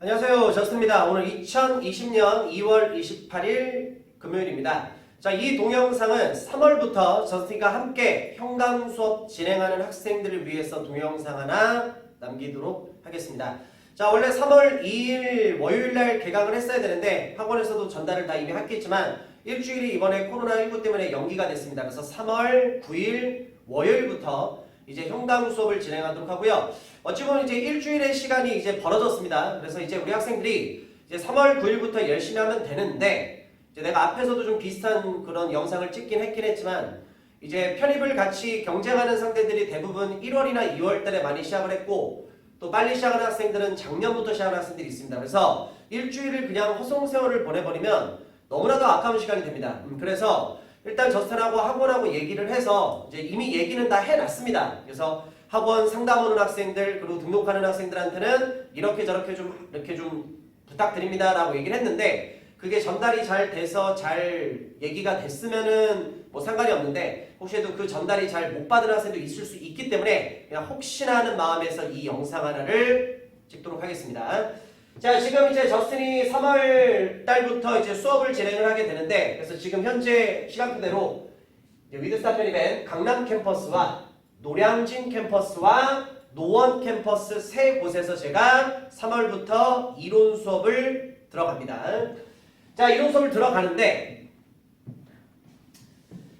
안녕하세요. 저스트입니다. 오늘 2020년 2월 28일 금요일입니다. 자, 이 동영상은 3월부터 저스트가 함께 현강 수업 진행하는 학생들을 위해서 동영상 하나 남기도록 하겠습니다. 자, 원래 3월 2일 월요일날 개강을 했어야 되는데 학원에서도 전달을 다 이미 했겠지만 일주일이 이번에 코로나19 때문에 연기가 됐습니다. 그래서 3월 9일 월요일부터 이제 현강 수업을 진행하도록 하고요. 어찌 보면 이제 일주일의 시간이 이제 벌어졌습니다. 그래서 이제 우리 학생들이 이제 3월 9일부터 열심히 하면 되는데, 이제 내가 앞에서도 좀 비슷한 그런 영상을 찍긴 했지만, 이제 편입을 같이 경쟁하는 상대들이 대부분 1월이나 2월 달에 많이 시작을 했고, 또 빨리 시작하는 학생들은 작년부터 시작하는 학생들이 있습니다. 그래서 일주일을 그냥 허송세월을 보내버리면 너무나도 아까운 시간이 됩니다. 그래서 일단 저스트하고 학원하고 얘기를 해서 이제 이미 얘기는 다 해놨습니다. 그래서 학원 상담 오는 학생들 그리고 등록하는 학생들한테는 이렇게 저렇게 좀 이렇게 좀 부탁드립니다 라고 얘기를 했는데, 그게 전달이 잘 돼서 잘 얘기가 됐으면은 뭐 상관이 없는데, 혹시라도 그 전달이 잘 못 받은 학생도 있을 수 있기 때문에 그냥 혹시나 하는 마음에서 이 영상 하나를 찍도록 하겠습니다. 자, 지금 이제 저스틴이 3월 달부터 이제 수업을 진행을 하게 되는데, 그래서 지금 현재 시간표대로 위드스타 편입엔 강남 캠퍼스와 노량진 캠퍼스와 노원 캠퍼스 세 곳에서 제가 3월부터 이론 수업을 들어갑니다. 자, 이론 수업을 들어가는데,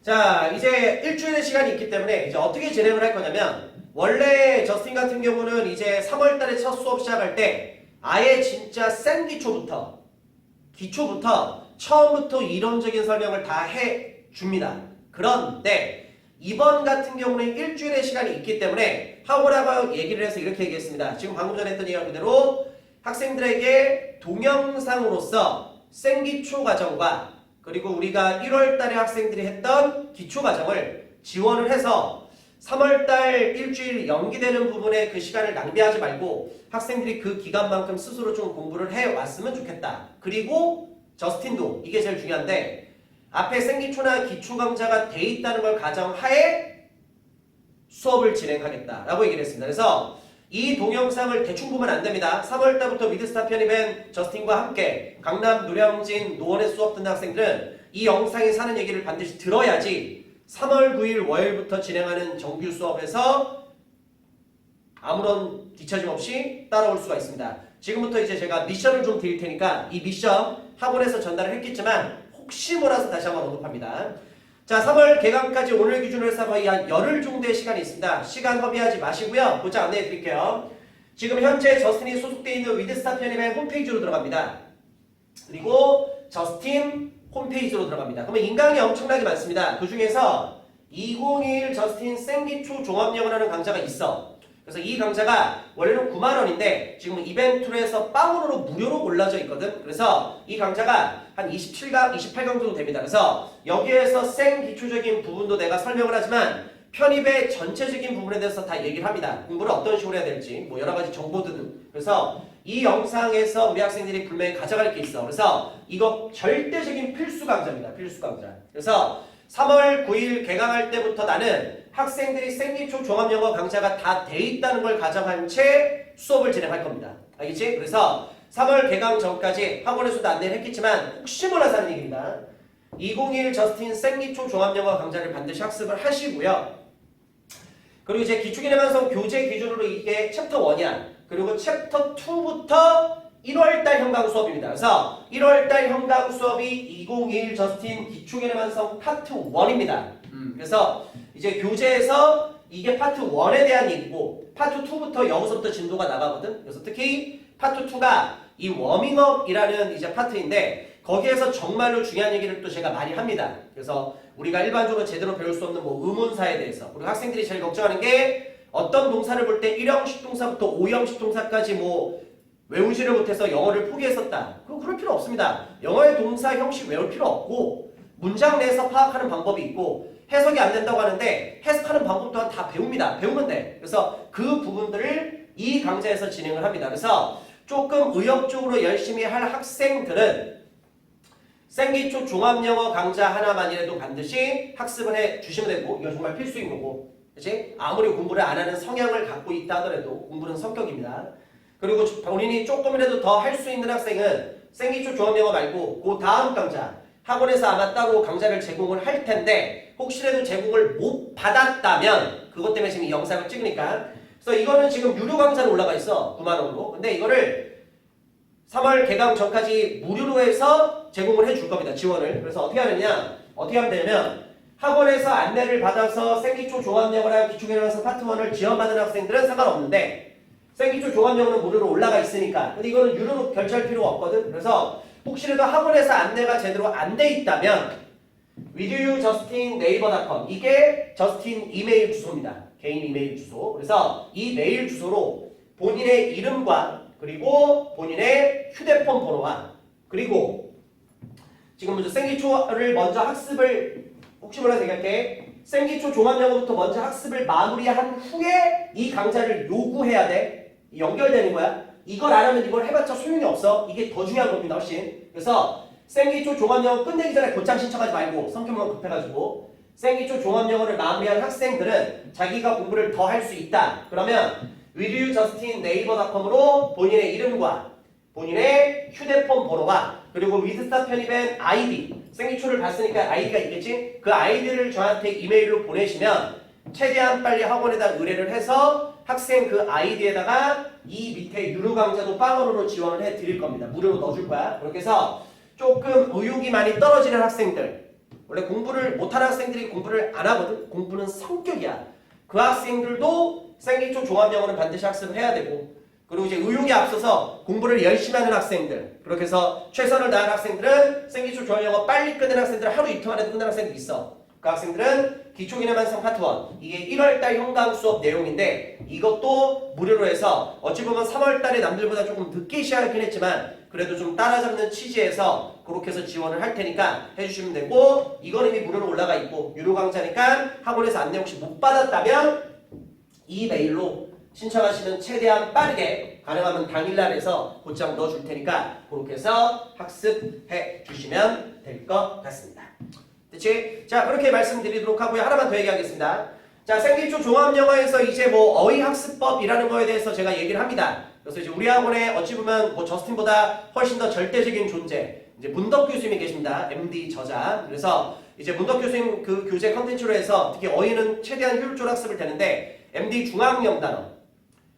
자, 이제 일주일의 시간이 있기 때문에 이제 어떻게 진행을 할 거냐면, 원래 저스틴 같은 경우는 이제 3월 달에 첫 수업 시작할 때 아예 진짜 센 기초부터 처음부터 이론적인 설명을 다 해줍니다. 그런데 이번 같은 경우는 일주일의 시간이 있기 때문에 학원하고 얘기를 해서 이렇게 얘기했습니다. 지금 방금 전에 했던 얘기 그대로 학생들에게 동영상으로서 생기초 과정과 그리고 우리가 1월 달에 학생들이 했던 기초 과정을 지원을 해서 3월달 일주일 연기되는 부분에 그 시간을 낭비하지 말고 학생들이 그 기간만큼 스스로 좀 공부를 해왔으면 좋겠다. 그리고 저스틴도 이게 제일 중요한데, 앞에 생기초나 기초 강좌가 돼 있다는 걸 가정하에 수업을 진행하겠다라고 얘기를 했습니다. 그래서 이 동영상을 대충 보면 안 됩니다. 3월달부터 위드스타 편입엔 저스틴과 함께 강남, 노량진, 노원에 수업 듣는 학생들은 이 영상에 사는 얘기를 반드시 들어야지 3월 9일 월요일부터 진행하는 정규 수업에서 아무런 뒤처짐 없이 따라올 수가 있습니다. 지금부터 이제 제가 미션을 좀 드릴 테니까 이 미션 학원에서 전달을 했겠지만 혹시 몰라서 다시 한번 언급합니다. 자, 3월 개강까지 오늘 기준으로 해서 거의 한 열흘 정도의 시간이 있습니다. 시간 허비하지 마시고요. 곧장 안내해 드릴게요. 지금 현재 저스틴이 소속되어 있는 위드스타 편입의 홈페이지로 들어갑니다. 그리고 저스틴 홈페이지로 들어갑니다. 그러면 인강이 엄청나게 많습니다. 그 중에서 2021 저스틴 생기초 종합영어라는 강좌가 있어. 그래서 이 강좌가 원래는 90,000원인데 지금 이벤트로 해서 빵으로 무료로 올라져 있거든. 그래서 이 강좌가 한 27강, 28강 정도 됩니다. 그래서 여기에서 생기초적인 부분도 내가 설명을 하지만 편입의 전체적인 부분에 대해서 다 얘기를 합니다. 공부를 어떤 식으로 해야 될지, 뭐 여러 가지 정보들 등. 그래서 이 영상에서 우리 학생들이 분명히 가져갈 게 있어. 그래서 이거 절대적인 필수 강좌입니다. 필수 강좌. 그래서 3월 9일 개강할 때부터 나는 학생들이 생기초 종합영어 강좌가 다 돼 있다는 걸 가정한 채 수업을 진행할 겁니다. 알겠지? 그래서 3월 개강 전까지 학원에서도 안내를 했겠지만 혹시 몰라서 하는 얘기입니다. 2021 저스틴 생기초 종합영어 강좌를 반드시 학습을 하시고요. 그리고 이제 기초기능완성 교재 기준으로 이게 챕터 1이야. 그리고 챕터 2부터 1월달 현강 수업입니다. 그래서 1월달 현강 수업이 2021 저스틴 기초기능완성 파트 1입니다. 그래서 이제 교재에서 이게 파트 1에 대한 얘기고 파트 2부터 여기서부터 진도가 나가거든. 그래서 특히 파트 2가 이 워밍업이라는 이제 파트인데 거기에서 정말로 중요한 얘기를 또 제가 많이 합니다. 그래서 우리가 일반적으로 제대로 배울 수 없는 뭐 의문사에 대해서, 그리고 학생들이 제일 걱정하는 게 어떤 동사를 볼 때 1형식 동사부터 5형식 동사까지 뭐 외우지를 못해서 영어를 포기했었다. 그럴 필요 없습니다. 영어의 동사 형식 외울 필요 없고 문장 내에서 파악하는 방법이 있고 해석이 안 된다고 하는데 해석하는 방법 또한 다 배웁니다. 배우면 돼. 그래서 그 부분들을 이 강좌에서 진행을 합니다. 그래서 조금 의욕적으로 열심히 할 학생들은 생기초 종합영어 강좌 하나만이라도 반드시 학습을 해 주시면 되고, 이건 정말 필수인 거고, 그치? 아무리 공부를 안 하는 성향을 갖고 있다 하더라도 공부는 성격입니다. 그리고 본인이 조금이라도 더 할 수 있는 학생은 생기초 종합영어 말고 그 다음 강좌 학원에서 아마 따로 강좌를 제공을 할 텐데 혹시라도 제공을 못 받았다면 그것 때문에 지금 이 영상을 찍으니까 그래서 이거는 지금 유료 강좌로 올라가 있어 9만 원으로. 근데 이거를 3월 개강 전까지 무료로 해서 제공을 해줄 겁니다. 지원을. 그래서 어떻게 하느냐 어떻게 하면 되냐면 학원에서 안내를 받아서 생기초 종합영어랑 기초개념에서 파트 1을 지원받은 학생들은 상관없는데 생기초 종합영어는 무료로 올라가 있으니까 근데 이거는 유료로 결제할 필요가 없거든. 그래서 혹시라도 학원에서 안내가 제대로 안 돼 있다면 withyoujustin.naver.com 이게 저스틴 이메일 주소입니다. 개인 이메일 주소. 그래서 이 메일 주소로 본인의 이름과 그리고 본인의 휴대폰 번호와 그리고 지금 먼저 생기초를 먼저 학습을 혹시 몰라서 얘기할게. 생기초 종합영어부터 먼저 학습을 마무리한 후에 이 강좌를 요구해야 돼. 연결되는 거야. 이걸 안 하면 이걸 해봤자 소용이 없어. 이게 더 중요한 겁니다. 훨씬. 그래서 생기초 종합영어 끝내기 전에 곧장 신청하지 말고 성격만 급해가지고 생기초 종합영어를 마무리한 학생들은 자기가 공부를 더 할 수 있다. 그러면 withyoujustin.naver.com으로 본인의 이름과 본인의 휴대폰 번호와 그리고 위드스타 편입엔 아이디 생기초를 봤으니까 아이디가 있겠지? 그 아이디를 저한테 이메일로 보내시면 최대한 빨리 학원에다 의뢰를 해서 학생 그 아이디에다가 이 밑에 유료 강좌도 빵원으로 지원을 해 드릴 겁니다. 무료로 넣어줄 거야. 그렇게 해서 조금 의욕이 많이 떨어지는 학생들 원래 공부를 못하는 학생들이 공부를 안 하거든. 공부는 성격이야. 그 학생들도 생기초 종합영어는 반드시 학습을 해야 되고 그리고 이제 의욕이 앞서서 공부를 열심히 하는 학생들 그렇게 해서 최선을 다하는 학생들은 생기초 종합영어 빨리 끝내는 학생들은 하루 이틀 만에 끝내는 학생들이 있어. 그 학생들은 기초개념완성 파트 1 이게 1월달 현강 수업 내용인데 이것도 무료로 해서 어찌 보면 3월달에 남들보다 조금 늦게 시작하긴 했지만 그래도 좀 따라잡는 취지에서 그렇게 해서 지원을 할 테니까 해주시면 되고 이건 이미 무료로 올라가 있고 유료 강좌니까 학원에서 안내 혹시 못 받았다면 이 메일로 신청하시면 최대한 빠르게 가능하면 당일날 해서 곧장 넣어줄 테니까 그렇게 해서 학습해 주시면 될 것 같습니다. 그치? 자 그렇게 말씀드리도록 하고요. 하나만 더 얘기하겠습니다. 자 생기초 종합영어에서 이제 뭐 어휘학습법이라는 거에 대해서 제가 얘기를 합니다. 그래서 이제 우리 학원에 어찌 보면 뭐 저스틴보다 훨씬 더 절대적인 존재 이제 문덕 교수님이 계십니다. MD 저자. 그래서 이제 문덕 교수님 그 교재 컨텐츠로 해서 특히 어휘는 최대한 효율적으로 학습을 되는데 MD 중앙영 단어,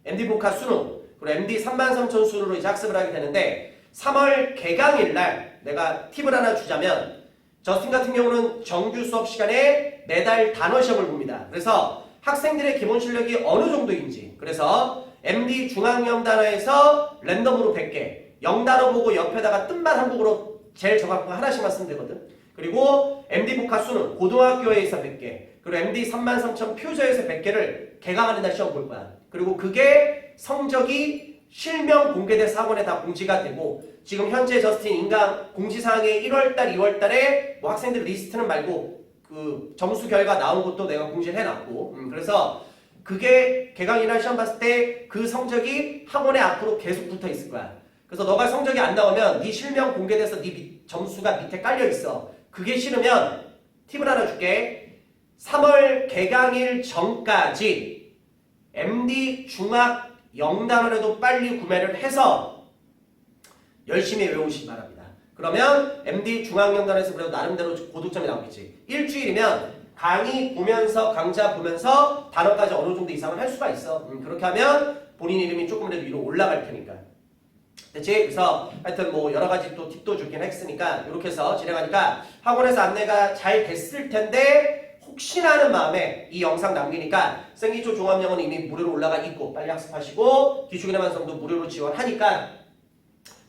MD 복화 수능, 그리고 MD 33,000 순으로 이제 학습을 하게 되는데 3월 개강일 날 내가 팁을 하나 주자면 저스틴 같은 경우는 정규 수업 시간에 매달 단어 시험을 봅니다. 그래서 학생들의 기본 실력이 어느 정도인지 그래서 MD 중앙영 단어에서 랜덤으로 100개 0단어 보고 옆에다가 뜻만 한국어로 제일 정확한 거 하나씩만 쓰면 되거든. 그리고 MD 복화 수능 고등학교에서 100개 그리고 MD 33,000 표저에서 100개를 개강하는 날 시험 볼 거야. 그리고 그게 성적이 실명 공개돼서 학원에 다 공지가 되고 지금 현재 저스틴 인강 공지사항에 1월달, 2월달에 뭐 학생들 리스트는 말고 그 점수 결과 나온 것도 내가 공지를 해놨고 그래서 그게 개강이나 시험 봤을 때 그 성적이 학원에 앞으로 계속 붙어 있을 거야. 그래서 너가 성적이 안 나오면 네 실명 공개돼서 네 점수가 밑에 깔려 있어. 그게 싫으면 팁을 하나 줄게. 3월 개강일 전까지 MD 중학 0단원에도 빨리 구매를 해서 열심히 외우시기 바랍니다. 그러면 MD 중학 0단원에서 그래도 나름대로 고득점이 나오겠지. 일주일이면 강의 보면서 강좌 보면서 단어까지 어느 정도 이상은 할 수가 있어. 그렇게 하면 본인 이름이 조금이라도 위로 올라갈 테니까. 됐지? 그래서 하여튼 뭐 여러 가지 또 팁도 주긴 했으니까 이렇게 해서 진행하니까 학원에서 안내가 잘 됐을 텐데 혹시나 하는 마음에 이 영상 남기니까 생기초 종합영어는 이미 무료로 올라가 있고 빨리 학습하시고 기초개념 완성도 무료로 지원하니까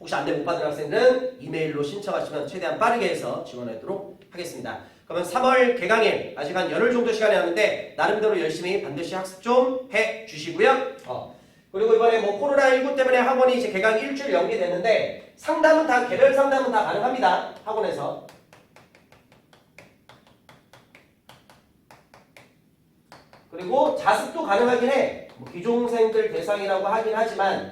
혹시 안내 못 받은 학생들은 이메일로 신청하시면 최대한 빠르게 해서 지원하도록 하겠습니다. 그러면 3월 개강일 아직 한 열흘 정도 시간이 남는데 나름대로 열심히 반드시 학습 좀 해주시고요. 그리고 이번에 뭐 코로나19 때문에 학원이 이제 개강 일주일 연기됐는데 상담은 다 개별 상담은 다 가능합니다. 학원에서. 그리고 자습도 가능하긴 해. 뭐 기종생들 대상이라고 하긴 하지만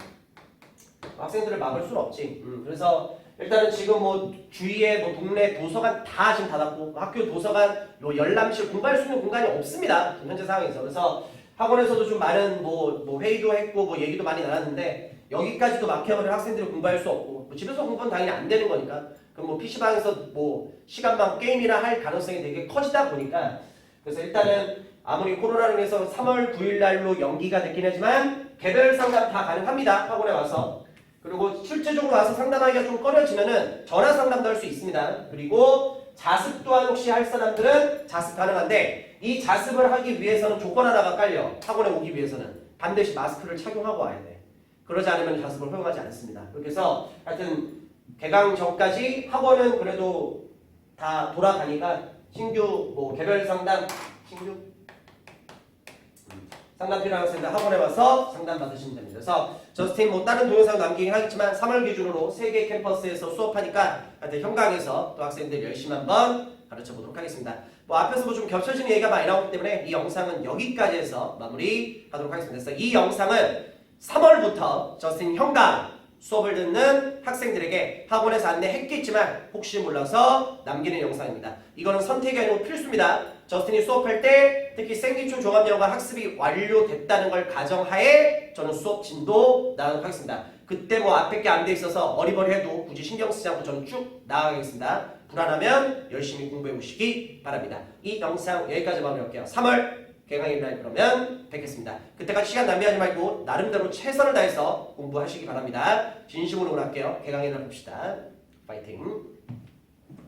학생들을 막을 수는 없지. 그래서 일단은 지금 뭐 주위에 뭐 동네 도서관 다 지금 닫았고 학교 도서관 요 열람실 공부할 수 있는 공간이 없습니다. 현재 상황에서. 그래서 학원에서도 좀 많은 뭐 회의도 했고 뭐 얘기도 많이 나눴는데 여기까지도 막혀버린 학생들이 공부할 수 없고 뭐 집에서 공부는 당연히 안 되는 거니까 그럼 뭐 PC방에서 뭐 시간만 게임이나 할 가능성이 되게 커지다 보니까 그래서 일단은 아무리 코로나로 인해서 3월 9일 날로 연기가 됐긴 하지만 개별 상담 다 가능합니다. 학원에 와서. 그리고 실제적으로 와서 상담하기가 좀 꺼려지면은 전화 상담도 할 수 있습니다. 그리고 자습 또한 혹시 할 사람들은 자습 가능한데 이 자습을 하기 위해서는 조건 하나가 깔려. 학원에 오기 위해서는 반드시 마스크를 착용하고 와야 돼. 그러지 않으면 자습을 허용하지 않습니다. 그렇게 해서 하여튼 개강 전까지 학원은 그래도 다 돌아가니까 신규 뭐 개별 상담 신규 상담 필요한 학생들 학원에 와서 상담 받으시면 됩니다. 그래서 저스틴 뭐 다른 동영상 남기긴 하겠지만 3월 기준으로 3개 캠퍼스에서 수업하니까 하여튼 현강에서 또 학생들 열심히 한번 가르쳐 보도록 하겠습니다. 뭐 앞에서 뭐 좀 겹쳐지는 얘기가 많이 나오기 때문에 이 영상은 여기까지 해서 마무리하도록 하겠습니다. 그래서 이 영상은 3월부터 저스틴 현강 수업을 듣는 학생들에게 학원에서 안내했겠지만 혹시 몰라서 남기는 영상입니다. 이거는 선택이 아니고 필수입니다. 저스틴이 수업할 때 특히 생기초 종합영어가 학습이 완료됐다는 걸 가정하에 저는 수업 진도 나가도록 하겠습니다. 그때 뭐 앞에 게 안 돼 있어서 어리버리해도 굳이 신경 쓰지 않고 저는 쭉 나가겠습니다. 불안하면 열심히 공부해 보시기 바랍니다. 이 영상 여기까지 마무리할게요. 3월 개강일 날 그러면 뵙겠습니다. 그때까지 시간 낭비하지 말고 나름대로 최선을 다해서 공부하시기 바랍니다. 진심으로 응원할게요. 개강일 날 봅시다. 파이팅!